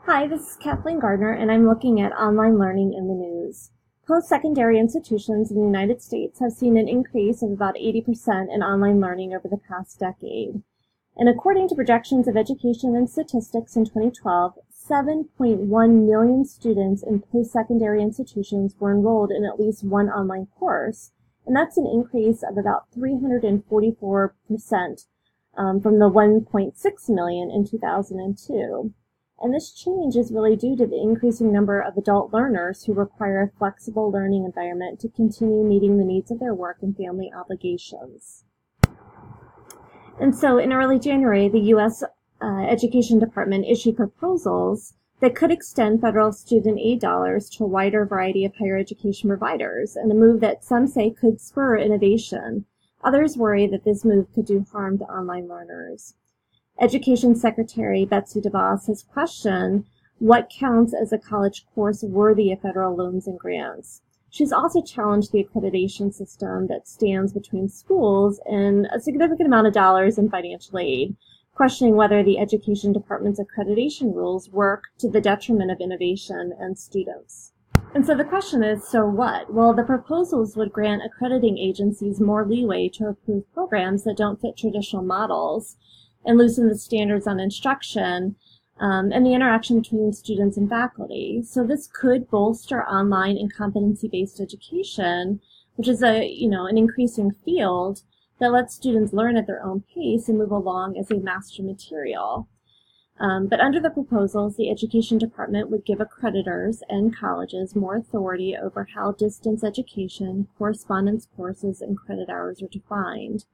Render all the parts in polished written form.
Hi, this is Kathleen Gardner, and I'm looking at online learning in the news. Post-secondary institutions in the United States have seen an increase of about 80% in online learning over the past decade. And according to projections of Education and Statistics in 2012, 7.1 million students in post-secondary institutions were enrolled in at least one online course, and that's an increase of about 344% from the 1.6 million in 2002. And this change is really due to the increasing number of adult learners who require a flexible learning environment to continue meeting the needs of their work and family obligations. And so in early January, the U.S. Education Department issued proposals that could extend federal student aid dollars to a wider variety of higher education providers, and a move that some say could spur innovation. Others worry that this move could do harm to online learners. Education Secretary Betsy DeVos has questioned what counts as a college course worthy of federal loans and grants. She's also challenged the accreditation system that stands between schools and a significant amount of dollars in financial aid, questioning whether the Education Department's accreditation rules work to the detriment of innovation and students. And so the question is, so what? Well, the proposals would grant accrediting agencies more leeway to approve programs that don't fit traditional models, and loosen the standards on instruction and the interaction between students and faculty. So this could bolster online and competency-based education, which is an increasing field that lets students learn at their own pace and move along as they master material. But under the proposals, the Education Department would give accreditors and colleges more authority over how distance education, correspondence courses, and credit hours are defined.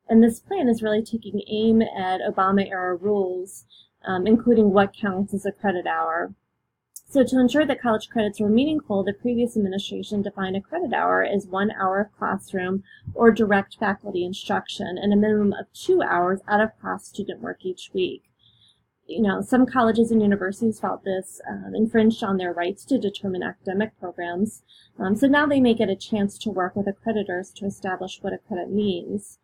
And this plan is really taking aim at Obama-era rules, including what counts as a credit hour. So to ensure that college credits were meaningful, the previous administration defined a credit hour as 1 hour of classroom or direct faculty instruction and a minimum of 2 hours out of class student work each week. Some colleges and universities felt this infringed on their rights to determine academic programs. So now they may get a chance to work with accreditors to establish what a credit means.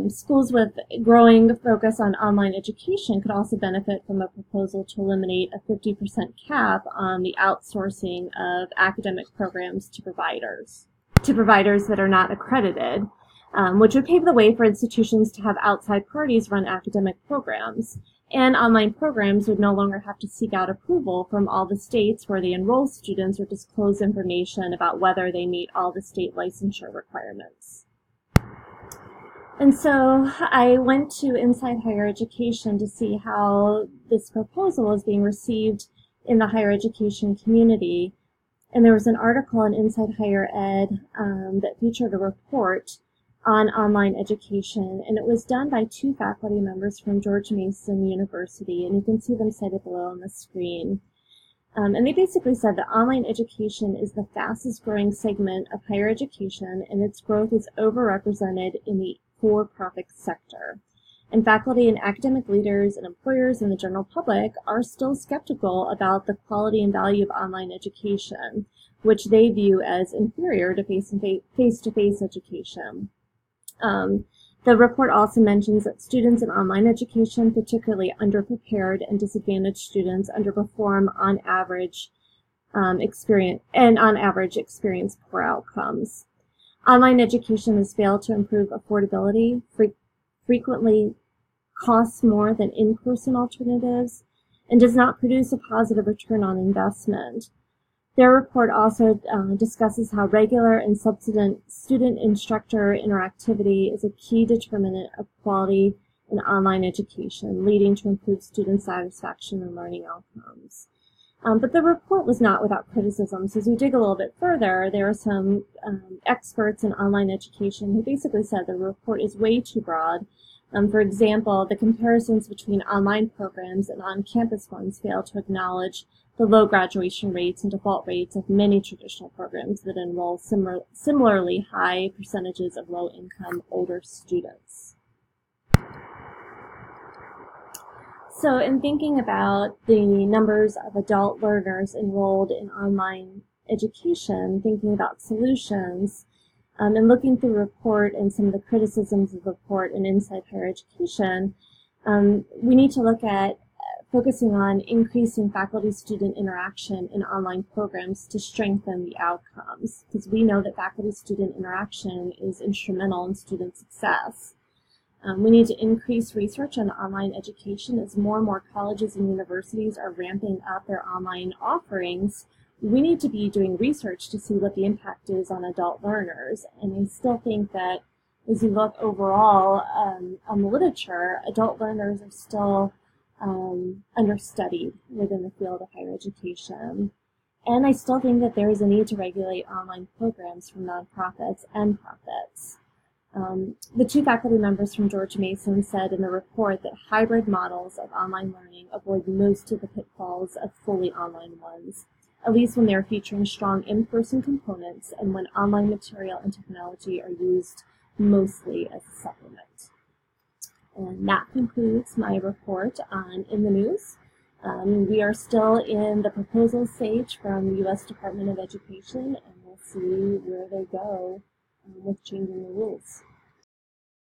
Schools with growing focus on online education could also benefit from a proposal to eliminate a 50% cap on the outsourcing of academic programs to providers that are not accredited, which would pave the way for institutions to have outside parties run academic programs. And online programs would no longer have to seek out approval from all the states where they enroll students or disclose information about whether they meet all the state licensure requirements. And so I went to Inside Higher Education to see how this proposal is being received in the higher education community. And there was an article in Inside Higher Ed that featured a report on online education, and it was done by 2 faculty members from George Mason University, and you can see them cited below on the screen. And they basically said that online education is the fastest growing segment of higher education, and its growth is overrepresented in the for-profit sector. And faculty and academic leaders and employers and the general public are still skeptical about the quality and value of online education, which they view as inferior to face-to-face education. The report also mentions that students in online education, particularly underprepared and disadvantaged students, underperform on average, experience poor outcomes. Online education has failed to improve affordability, frequently costs more than in-person alternatives, and does not produce a positive return on investment. Their report also discusses how regular and subsequent student-instructor interactivity is a key determinant of quality in online education, leading to improved student satisfaction and learning outcomes. But the report was not without criticism. So as we dig a little bit further, there are some experts in online education who basically said the report is way too broad. For example, the comparisons between online programs and on-campus ones fail to acknowledge the low graduation rates and default rates of many traditional programs that enroll similarly high percentages of low-income older students. So in thinking about the numbers of adult learners enrolled in online education, thinking about solutions, and looking through the report and some of the criticisms of the report in Inside Higher Education, we need to look at focusing on increasing faculty-student interaction in online programs to strengthen the outcomes, because we know that faculty-student interaction is instrumental in student success. We need to increase research on online education as more and more colleges and universities are ramping up their online offerings. We need to be doing research to see what the impact is on adult learners. And I still think that as you look overall on the literature, adult learners are still understudied within the field of higher education. And I still think that there is a need to regulate online programs from nonprofits and profits. The two faculty members from George Mason said in the report that hybrid models of online learning avoid most of the pitfalls of fully online ones, at least when they're featuring strong in-person components and when online material and technology are used mostly as a supplement. And that concludes my report on In the News. We are still in the proposal stage from the U.S. Department of Education, and we'll see where they go with changing the rules.